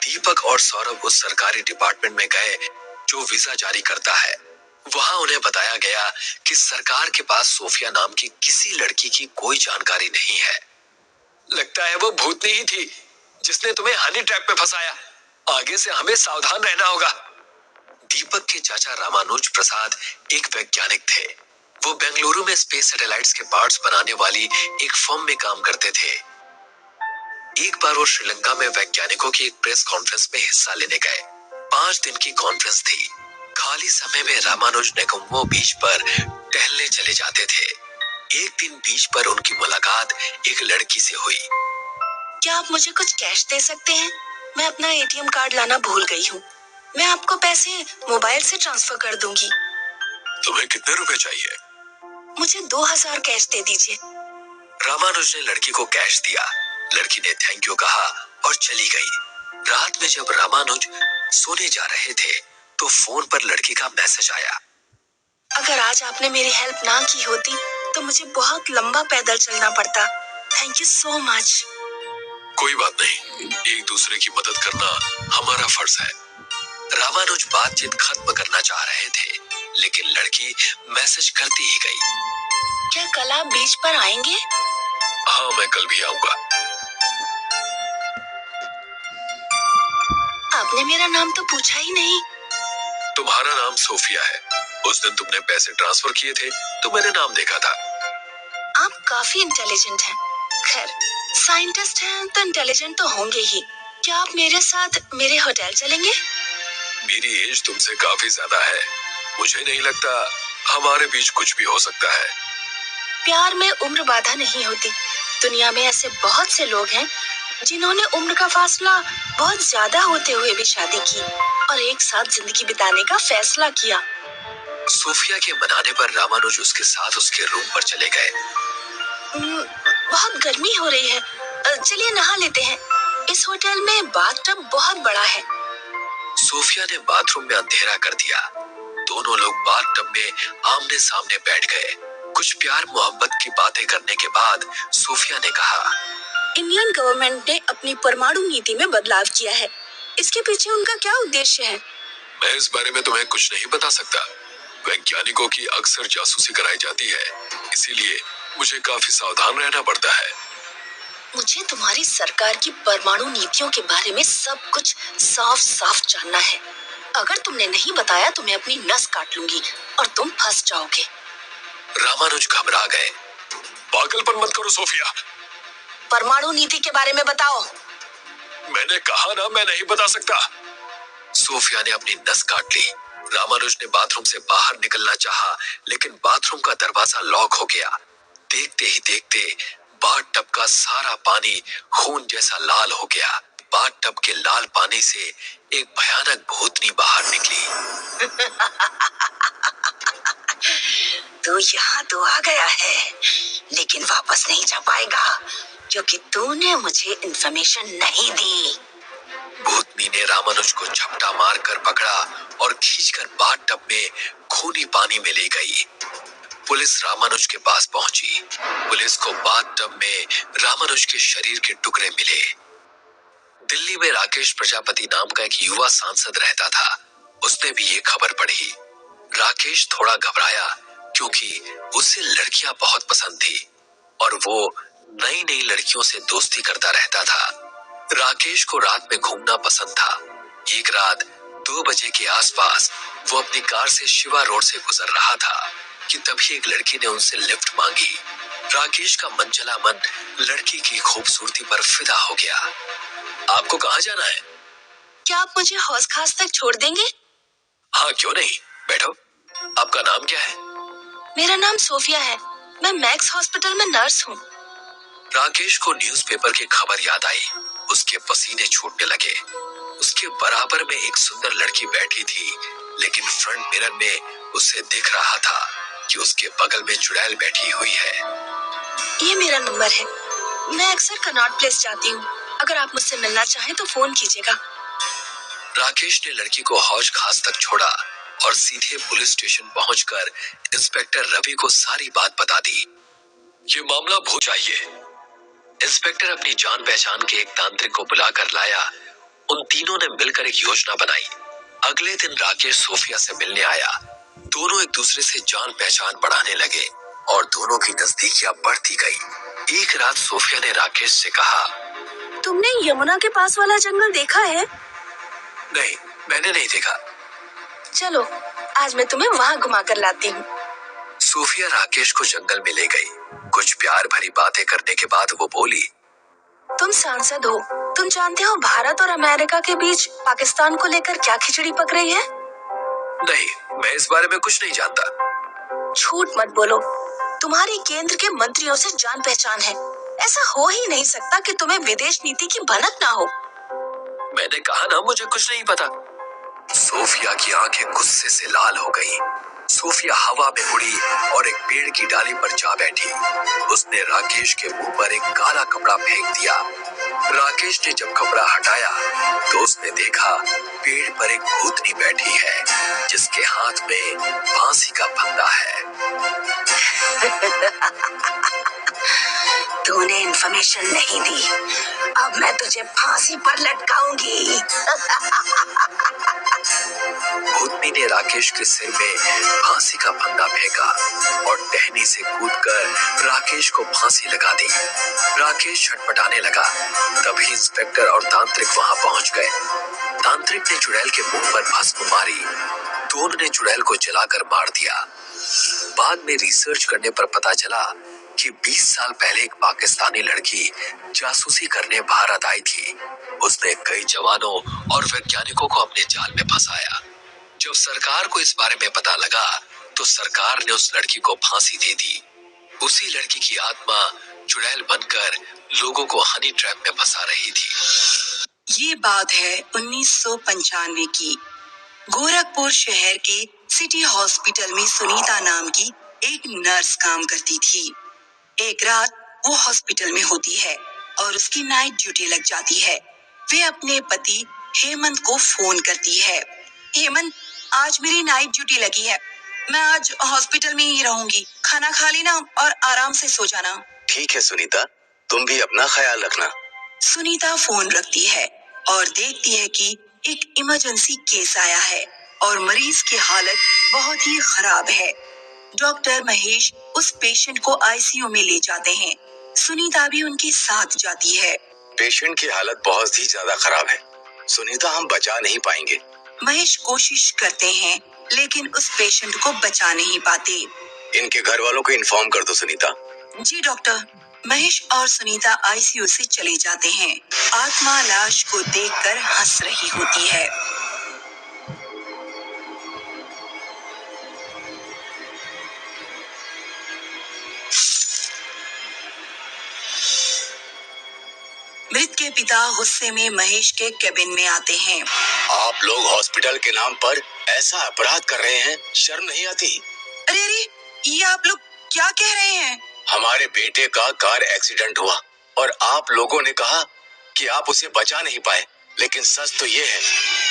दीपक और सौरभ उस सरकारी डिपार्टमेंट में गए जो वीजा जारी करता है। वहां उन्हें बताया गया कि सरकार के पास सोफिया नाम की किसी लड़की की कोई जानकारी नहीं है। लगता है वो भूतनी ही थी जिसने तुम्हें हनी ट्रैप में फंसाया। आगे से हमें सावधान रहना होगा। दीपक के चाचा रामानुज प्रसाद एक वैज्ञानिक थे। वो बेंगलुरु में स्पेस सैटेलाइट्स के पार्ट्स बनाने वाली एक फर्म में काम करते थे। एक बार वो श्रीलंका में वैज्ञानिकों की एक प्रेस कॉन्फ्रेंस में हिस्सा लेने गए। 5 दिन की कॉन्फ्रेंस थी। खाली समय में रामानुज नेगोम्बो बीच पर टहलने चले जाते थे। एक दिन बीच पर उनकी मुलाकात एक लड़की से हुई। क्या आप मुझे कुछ कैश दे सकते हैं? मैं अपना एटीएम कार्ड लाना भूल गई हूँ। मैं आपको पैसे मोबाइल से ट्रांसफर कर दूंगी। तुम्हें कितने रुपए चाहिए? मुझे 2000 कैश दे दीजिए। रामानुज ने लड़की को कैश दिया। लड़की ने थैंक यू कहा और चली गई। रात में जब रामानुज सोने जा रहे थे तो फोन पर लड़की का मैसेज आया। अगर आज आपने मेरी हेल्प ना की होती तो मुझे बहुत लंबा पैदल चलना पड़ता। Thank you so much. कोई बात नहीं, एक दूसरे की मदद करना हमारा फर्ज है। रामानुज बातचीत खत्म करना चाह रहे थे, लेकिन लड़की मैसेज करती ही गई। क्या कल आप बीच पर आएंगे? हाँ, मैं कल भी आऊंगा। आपने मेरा नाम तो पूछा ही नहीं। तुम्हारा नाम सोफिया है। उस दिन तुमने पैसे ट्रांसफर किए थे तो मैंने नाम देखा था। आप काफी इंटेलिजेंट हैं। खैर, साइंटिस्ट हैं तो इंटेलिजेंट तो होंगे ही। क्या आप मेरे साथ मेरे होटल चलेंगे? मेरी एज तुमसे काफी ज्यादा है। मुझे नहीं लगता हमारे बीच कुछ भी हो सकता है। प्यार में उम्र बाधा नहीं होती। दुनिया में ऐसे बहुत से लोग हैं जिन्होंने उम्र का फासला बहुत ज्यादा होते हुए भी शादी की और एक साथ जिंदगी बिताने का फैसला किया। सोफिया के मनाने पर रामानुज उसके साथ उसके रूम पर चले गए। बहुत गर्मी हो रही है, चलिए नहा लेते हैं। इस होटल में बाथटब बहुत बड़ा है। सोफिया ने बाथरूम में अंधेरा कर दिया। दोनों लोग बाथटब में आमने सामने बैठ गए। कुछ प्यार मोहब्बत की बातें करने के बाद सोफिया ने कहा, इंडियन गवर्नमेंट ने अपनी परमाणु नीति में बदलाव किया है। इसके पीछे उनका क्या उद्देश्य है? मैं इस बारे में तुम्हें कुछ नहीं बता सकता। वैज्ञानिकों की अक्सर जासूसी कराई जाती है, इसीलिए मुझे काफी सावधान रहना पड़ता है। मुझे तुम्हारी सरकार की परमाणु नीतियों के बारे में सब कुछ साफ साफ जानना है। अगर तुमने नहीं बताया तो मैं अपनी नस काट लूंगी और तुम फंस जाओगे। रामानुज घबरा गए। पागलपन मत करो सोफिया। परमाणु नीति के बारे में बताओ। मैंने कहा ना, मैं नहीं बता सकता। सोफिया ने अपनी नस काट ली। रामानुज ने बाथरूम से बाहर निकलना चाहा, लेकिन बाथरूम का दरवाजा लॉक हो गया। देखते ही देखते बाथ टब का सारा पानी खून जैसा लाल हो गया। बाथ टब के लाल पानी से एक भयानक भूतनी बाहर निकली। तू यहाँ तो आ गया है, लेकिन वापस नहीं जा पाएगा, क्योंकि तूने मुझे इन्फॉर्मेशन नहीं दी। भूतनी ने रामानुज को झपटा मारकर पकड़ा और खींचकर बाथ टब में खूनी पानी में ले गई। पुलिस रामानुज के पास पहुंची। पुलिस को बाथ टब में रामानुज के शरीर के टुकड़े मिले। दिल्ली में राकेश प्रजापति नाम का एक युवा सांसद रहता था। उसने भी ये खबर पढ़ी। राकेश थोड़ा घबराया, क्योंकि उसे लड़कियां बहुत पसंद थी और वो नई नई लड़कियों से दोस्ती करता रहता था। राकेश को रात में घूमना पसंद था। एक रात 2 बजे के आसपास वो अपनी कार से शिवा रोड से गुजर रहा था कि तभी एक लड़की ने उनसे लिफ्ट मांगी। राकेश का मनचला मन लड़की की खूबसूरती पर फिदा हो गया। आपको कहाँ जाना है? क्या आप मुझे हौस खास तक छोड़ देंगे? हाँ, क्यों नहीं, बैठो। आपका नाम क्या है? मेरा नाम सोफिया है। मैं मैक्स हॉस्पिटल में नर्स हूँ। राकेश को न्यूज़पेपर की खबर याद आई। उसके पसीने छूटने लगे। उसके बराबर में एक सुंदर लड़की बैठी थी, लेकिन फ्रंट मिरर में उसे दिख रहा था कि उसके बगल में चुड़ैल बैठी हुई है। ये मेरा नंबर है। मैं अक्सर कनॉट प्लेस जाती हूँ। अगर आप मुझसे मिलना चाहें तो फोन कीजिएगा। राकेश ने लड़की को हौज खास तक छोड़ा और सीधे पुलिस स्टेशन पहुंचकर इंस्पेक्टर रवि को सारी बात बता दी। ये मामला भूल जाइए। इंस्पेक्टर अपनी जान पहचान के एक तांत्रिक को बुलाकर लाया। उन तीनों ने मिलकर एक योजना बनाई। अगले दिन राकेश सोफिया से मिलने आया। दोनों एक दूसरे से जान पहचान बढ़ाने लगे और दोनों की नजदीकियां बढ़ती गई। एक रात सोफिया ने राकेश से कहा, तुमने यमुना के पास वाला जंगल देखा है? नहीं, मैंने नहीं देखा। चलो, आज मैं तुम्हें वहाँ घुमा कर लाती हूँ। सोफिया राकेश को जंगल में ले गई। कुछ प्यार भरी बातें करने के बाद वो बोली, तुम सांसद हो, तुम जानते हो भारत और अमेरिका के बीच पाकिस्तान को लेकर क्या खिचड़ी पक रही है? नहीं, मैं इस बारे में कुछ नहीं जानता। झूठ मत बोलो। तुम्हारी केंद्र के मंत्रियों से जान पहचान है। ऐसा हो ही नहीं सकता कि तुम्हें विदेश नीति की भनक ना हो। मैंने कहा ना, मुझे कुछ नहीं पता। सोफिया की आंखें गुस्से से लाल हो गईं। सोफिया हवा में उड़ी और एक पेड़ की डाली पर जा बैठी। उसने राकेश के मुंह पर एक काला कपड़ा फेंक दिया। राकेश ने जब कपड़ा हटाया तो उसने देखा पेड़ पर एक भूतनी बैठी है, जिसके हाथ में फांसी का फंदा है। तूने इन्फॉर्मेशन नहीं दी, अब मैं तुझे फांसी पर लटकाऊंगी। भूतनी ने राकेश के सिर में फांसी का फंदा फेंका और टहनी से कूदकर राकेश को फांसी लगा दी। राकेश छटपटाने लगा। तभी इंस्पेक्टर और तांत्रिक वहां पहुंच गए। तांत्रिक ने चुड़ैल के मुंह पर भस्म मारी। दोनों ने चुड़ैल को जलाकर मार दिया। बाद में रिसर्च करने पर पता चला कि 20 साल पहले एक पाकिस्तानी लड़की जासूसी करने भारत आई थी। उसने कई जवानों और वैज्ञानिकों को अपने जाल में फंसाया। जब सरकार को इस बारे में पता लगा तो सरकार ने उस लड़की को फांसी दे दी। उसी लड़की की आत्मा चुड़ैल बनकर लोगों को हनी ट्रैप में फंसा रही थी। ये बात है 1995 की। गोरखपुर शहर के सिटी हॉस्पिटल में सुनीता नाम की एक नर्स काम करती थी। एक रात वो हॉस्पिटल में होती है और उसकी नाइट ड्यूटी लग जाती है। वे अपने पति हेमंत को फोन करती है। हेमंत, आज मेरी नाइट ड्यूटी लगी है। मैं आज हॉस्पिटल में ही रहूंगी। खाना खा लेना और आराम से सो जाना। ठीक है सुनीता, तुम भी अपना ख्याल रखना। सुनीता फोन रखती है और देखती है कि एक इमरजेंसी केस आया है और मरीज की हालत बहुत ही खराब है। डॉक्टर महेश उस पेशेंट को आईसीयू में ले जाते हैं। सुनीता भी उनके साथ जाती है। पेशेंट की हालत बहुत ही ज्यादा खराब है सुनीता, हम बचा नहीं पाएंगे। महेश कोशिश करते हैं लेकिन उस पेशेंट को बचा नहीं पाते। इनके घर वालों को इन्फॉर्म कर दो सुनीता। जी डॉक्टर। महेश और सुनीता आईसीयू से चले जाते हैं। आत्मा लाश को देखकर हंस रही होती है। मृत के पिता गुस्से में महेश के केबिन में आते हैं। आप लोग हॉस्पिटल के नाम पर ऐसा अपराध कर रहे हैं, शर्म नहीं आती? अरे अरे, ये आप लोग क्या कह रहे हैं? हमारे बेटे का कार एक्सीडेंट हुआ और आप लोगों ने कहा कि आप उसे बचा नहीं पाए, लेकिन सच तो ये है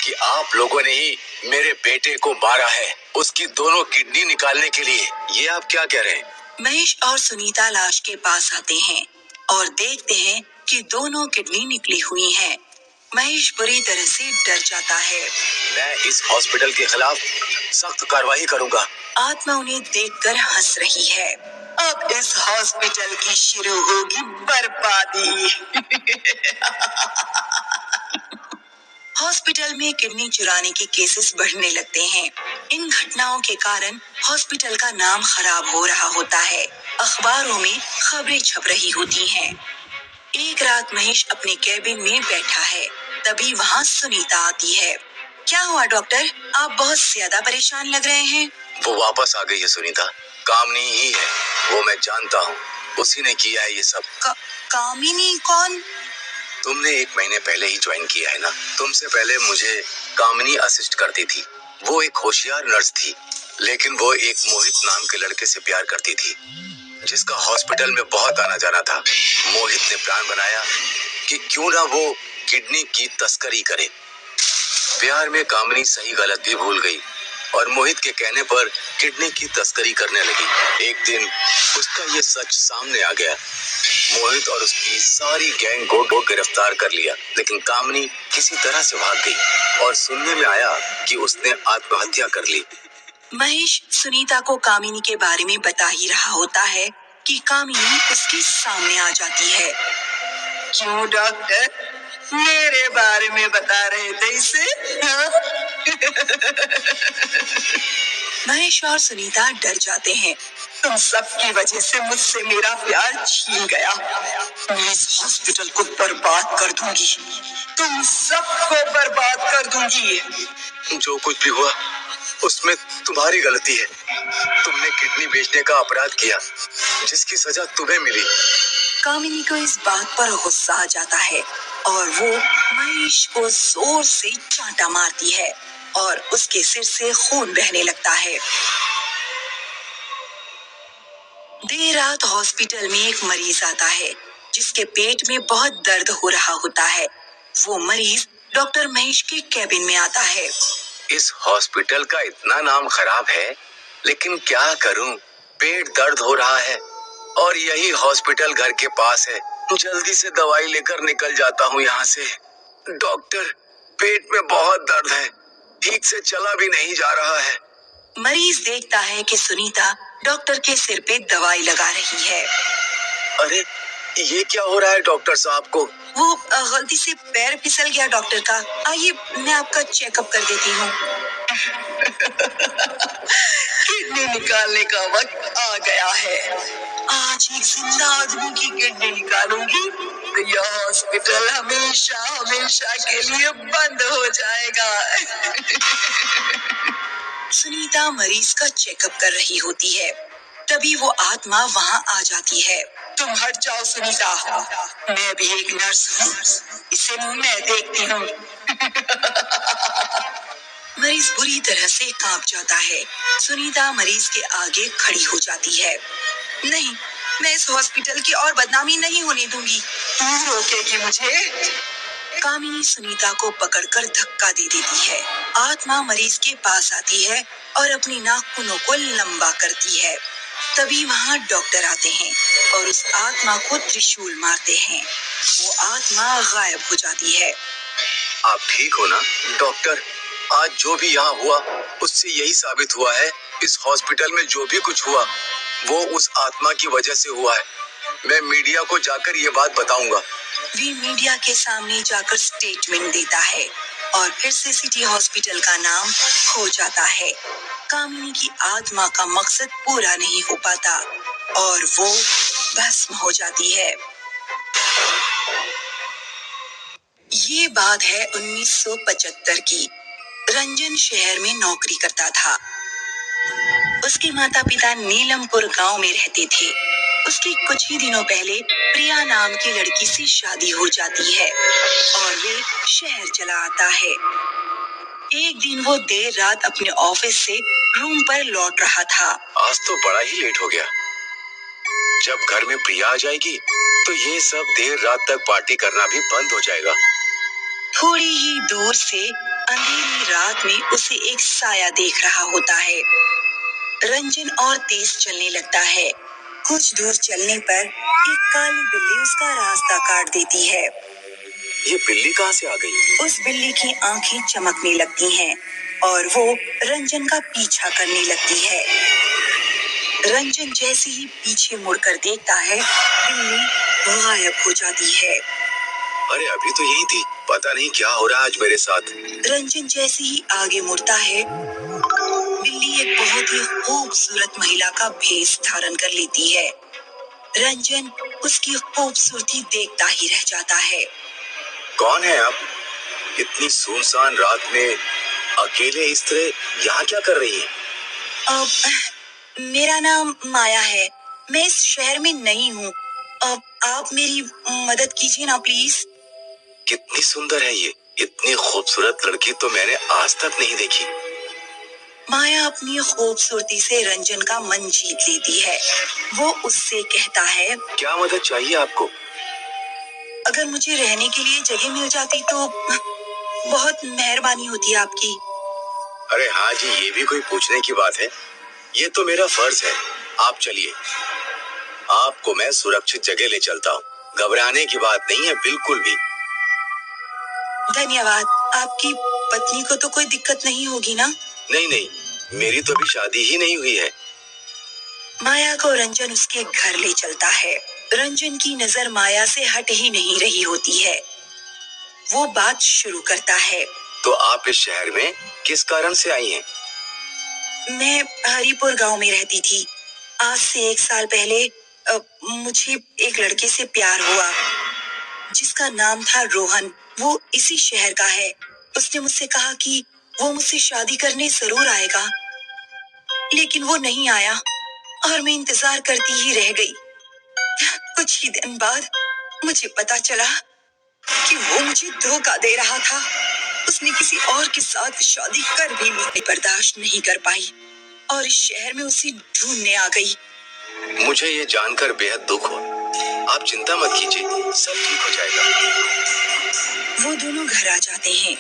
कि आप लोगों ने ही मेरे बेटे को मारा है, उसकी दोनों किडनी निकालने के लिए। ये आप क्या कह रहे हैं? महेश और सुनीता लाश के पास आते हैं और देखते हैं कि दोनों किडनी निकली हुई हैं। महेश बुरी तरह से डर जाता है। मैं इस हॉस्पिटल के खिलाफ सख्त कार्रवाई करूंगा। आत्मा उन्हें देखकर हंस रही है। अब इस हॉस्पिटल की शुरू होगी बर्बादी। हॉस्पिटल में किडनी चुराने के केसेस बढ़ने लगते हैं। इन घटनाओं के कारण हॉस्पिटल का नाम खराब हो रहा होता है। अखबारों में खबरें छप रही होती हैं। एक रात महेश अपने केबिन में बैठा है, तभी वहाँ सुनीता आती है। क्या हुआ डॉक्टर, आप बहुत ज्यादा परेशान लग रहे हैं। वो वापस आ गई है सुनीता, कामनी ही है, वो मैं जानता हूँ, उसी ने किया है ये सब। कामिनी कौन? तुमने 1 महीने पहले ही ज्वाइन किया है ना? तुमसे पहले मुझे कामनी असिस्ट करती थी। वो एक होशियार नर्स थी, लेकिन वो एक मोहित नाम के लड़के से प्यार करती थी, जिसका हॉस्पिटल में बहुत आना जाना था। मोहित ने प्लान बनाया कि क्यों ना वो किडनी की तस्करी करे। प्यार में कामनी सही गलत भी भूल गई और मोहित के कहने पर किडनी की तस्करी करने लगी। एक दिन उसका ये सच सामने आ गया। मोहित और उसकी सारी गैंग को गिरफ्तार कर लिया, लेकिन कामनी किसी तरह से भाग गई और सुनने में आया कि उसने आत्महत्या कर ली। महेश सुनीता को कामिनी के बारे में बता ही रहा होता है कि कामिनी उसके सामने आ जाती है। क्यों डॉक्टर, मेरे बारे में बता रहे थे इसे? महेश और सुनीता डर जाते हैं। तुम सबकी वजह से मुझसे मेरा प्यार छीन गया। मैं इस हॉस्पिटल को बर्बाद कर दूंगी, तुम सबको बर्बाद कर दूंगी। जो कुछ भी हुआ उसमें तुम्हारी गलती है। तुमने किडनी बेचने का अपराध किया, जिसकी सजा तुम्हें मिली। कामिनी को इस बात पर गुस्सा आ जाता है और वो महेश को जोर से चांटा मारती है और उसके सिर से खून बहने लगता है। देर रात हॉस्पिटल में एक मरीज आता है, जिसके पेट में बहुत दर्द हो रहा होता है। वो मरीज डॉक्टर महेश के केबिन में आता है। इस हॉस्पिटल का इतना नाम खराब है, लेकिन क्या करूं, पेट दर्द हो रहा है और यही हॉस्पिटल घर के पास है। जल्दी से दवाई लेकर निकल जाता हूं यहाँ से। डॉक्टर, पेट में बहुत दर्द है, ठीक से चला भी नहीं जा रहा है। मरीज देखता है कि सुनीता डॉक्टर के सिर पे दवाई लगा रही है। अरे, ये क्या हो रहा है डॉक्टर साहब को? वो गलती से पैर फिसल गया डॉक्टर का। आइए मैं आपका चेकअप कर देती हूँ। किडनी निकालने का वक्त आ गया है। आज एक जिंदा आदमी की किडनी निकालूंगी तो यह हॉस्पिटल हमेशा हमेशा के लिए बंद हो जाएगा। सुनीता मरीज का चेकअप कर रही होती है, तभी वो आत्मा वहाँ आ जाती है। तुम हट जाओ सुनीता, मैं भी एक नर्स हूँ, इसे मैं देखती हूँ। मरीज बुरी तरह से कांप जाता है। सुनीता मरीज के आगे खड़ी हो जाती है। नहीं, मैं इस हॉस्पिटल की और बदनामी नहीं होने दूंगी। तू रोकेगी मुझे? कामिनी सुनीता को पकड़कर धक्का दे देती है। आत्मा मरीज के पास आती है और अपनी नाखूनों को लंबा करती है। तभी वहाँ डॉक्टर आते हैं और उस आत्मा को त्रिशूल मारते हैं। वो आत्मा गायब हो जाती है। आप ठीक हो ना डॉक्टर? आज जो भी यहाँ हुआ उससे यही साबित हुआ है, इस हॉस्पिटल में जो भी कुछ हुआ वो उस आत्मा की वजह से हुआ है। मैं मीडिया को जाकर ये बात बताऊंगा। वे मीडिया के सामने जाकर स्टेटमेंट देता है और फिर से सिटी हॉस्पिटल का नाम खो जाता है। कामिनी की आत्मा का मकसद पूरा नहीं हो पाता और वो भस्म हो जाती है। ये बात है 1975 की। रंजन शहर में नौकरी करता था। उसके माता पिता नीलमपुर गांव में रहते थे। उसकी कुछ ही दिनों पहले प्रिया नाम की लड़की से शादी हो जाती है और वे शहर चला आता है। एक दिन वो देर रात अपने ऑफिस से रूम पर लौट रहा था। आज तो बड़ा ही लेट हो गया। जब घर में प्रिया आ जाएगी तो ये सब देर रात तक पार्टी करना भी बंद हो जाएगा। थोड़ी ही दूर से अंधेरी रात में उसे एक साया देख रहा होता है। रंजन और तेज चलने लगता है। कुछ दूर चलने पर एक काली बिल्ली उसका रास्ता काट देती है। ये बिल्ली कहाँ से आ गई? उस बिल्ली की आंखें चमकने लगती हैं और वो रंजन का पीछा करने लगती है। रंजन जैसे ही पीछे मुड़कर देखता है, बिल्ली गायब हो जाती है। अरे अभी तो यही थी। पता नहीं क्या हो रहा है आज मेरे साथ। रंजन जैसे ही आगे मुड़ता है, बिल्ली एक बहुत ही खूबसूरत महिला का भेष धारण कर लेती है। रंजन उसकी खूबसूरती देखता ही रह जाता है। कौन है आप? इतनी सुनसान रात में अकेले इस तरह यहाँ क्या कर रही हैं? मेरा नाम माया है। मैं इस शहर में नई हूँ। आप मेरी मदद कीजिए ना प्लीज। कितनी सुंदर है ये। इतनी खूबसूरत लड़की तो मैंने आज तक नहीं देखी। माया अपनी खूबसूरती से रंजन का मन जीत लेती है। वो उससे कहता है, क्या मदद चाहिए आपको? अगर मुझे रहने के लिए जगह मिल जाती तो बहुत मेहरबानी होती आपकी। अरे हाँ जी, ये भी कोई पूछने की बात है। ये तो मेरा फर्ज है। आप चलिए, आपको मैं सुरक्षित जगह ले चलता हूँ। घबराने की बात नहीं है बिल्कुल भी। धन्यवाद। आपकी पत्नी को तो कोई दिक्कत नहीं होगी ना? नहीं नहीं, मेरी तो अभी शादी ही नहीं हुई है। माया को रंजन उसके घर ले चलता है। रंजन की नजर माया से हट ही नहीं रही होती है। वो बात शुरू करता है, तो आप इस शहर में किस कारण से आई हैं? मैं हरिपुर गांव में रहती थी। आज से 1 साल पहले मुझे एक लड़के से प्यार हुआ जिसका नाम था रोहन। वो इसी शहर का है। उसने मुझसे कहा कि वो मुझसे शादी करने जरूर आएगा, लेकिन वो नहीं आया और मैं इंतजार करती ही रह गई। कुछ ही दिन बाद मुझे पता चला कि वो मुझे धोखा दे रहा था। उसने किसी और के साथ शादी कर भी ली। बर्दाश्त नहीं कर पाई और इस शहर में उसे ढूंढने आ गई। मुझे ये जानकर बेहद दुख हुआ। आप चिंता मत कीजिए, सब ठीक हो जाएगा। वो दोनों घर आ जाते हैं।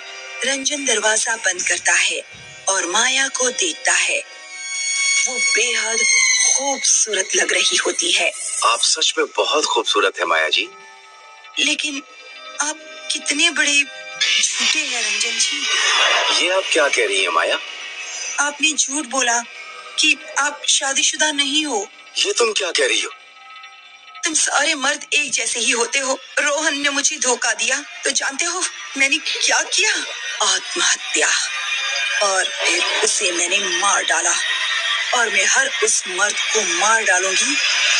रंजन दरवाजा बंद करता है और माया को देखता है। वो बेहद खूबसूरत लग रही होती है। आप सच में बहुत खूबसूरत है माया जी। लेकिन आप कितने बड़े झूठे हैं रंजन जी। ये आप क्या कह रही हैं माया? आपने झूठ बोला कि आप शादीशुदा नहीं हो। ये तुम क्या कह रही हो? तुम सारे मर्द एक जैसे ही होते हो। रोहन ने मुझे धोखा दिया तो जानते हो मैंने क्या किया? आत्महत्या। और फिर उसे मैंने मार डाला और मैं हर उस मर्द को मार डालूंगी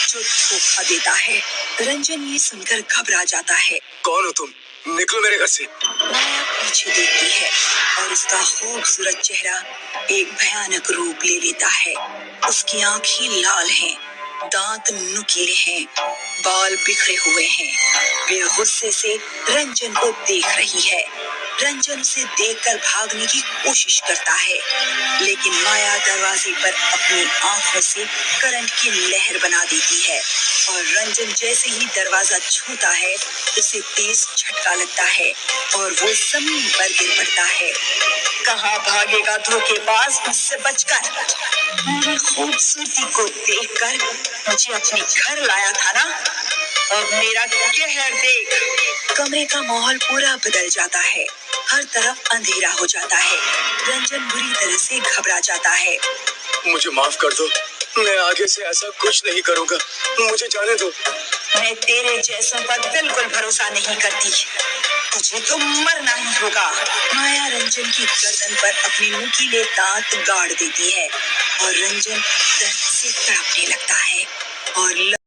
जो धोखा देता है। रंजन ये सुनकर घबरा जाता है। कौन हो तुम? निकलो मेरे घर से। माया पीछे देखती है और उसका खूबसूरत चेहरा एक भयानक रूप ले लेता है। उसकी आंखें लाल हैं, दांत नुकीले हैं, बाल बिखरे हुए हैं। वे गुस्से से रंजन को देख रही है। रंजन उसे देखकर भागने की कोशिश करता है, लेकिन माया दरवाजे पर अपनी आंखों से करंट की लहर बना देती है और रंजन जैसे ही दरवाजा छूता है उसे तेज झटका लगता है और वो जमीन पर गिर पड़ता है। कहाँ भागेगा धोखेबाज, मुझसे बचकर। मेरी खूबसूरती को देखकर मुझे अपने घर लाया था ना, अब मेरा कहर देख। कमरे का माहौल पूरा बदल जाता है। हर तरफ अंधेरा हो जाता है। रंजन बुरी तरह से घबरा जाता है। मुझे माफ कर दो, मैं आगे से ऐसा कुछ नहीं करूंगा। मुझे जाने दो। मैं तेरे जैसों पर बिल्कुल भरोसा नहीं करती। तुझे तो मरना ही होगा। माया रंजन की गर्दन पर अपने नुकीले दांत गाड़ देती है और रंजन दर्द से तड़पने लगता है और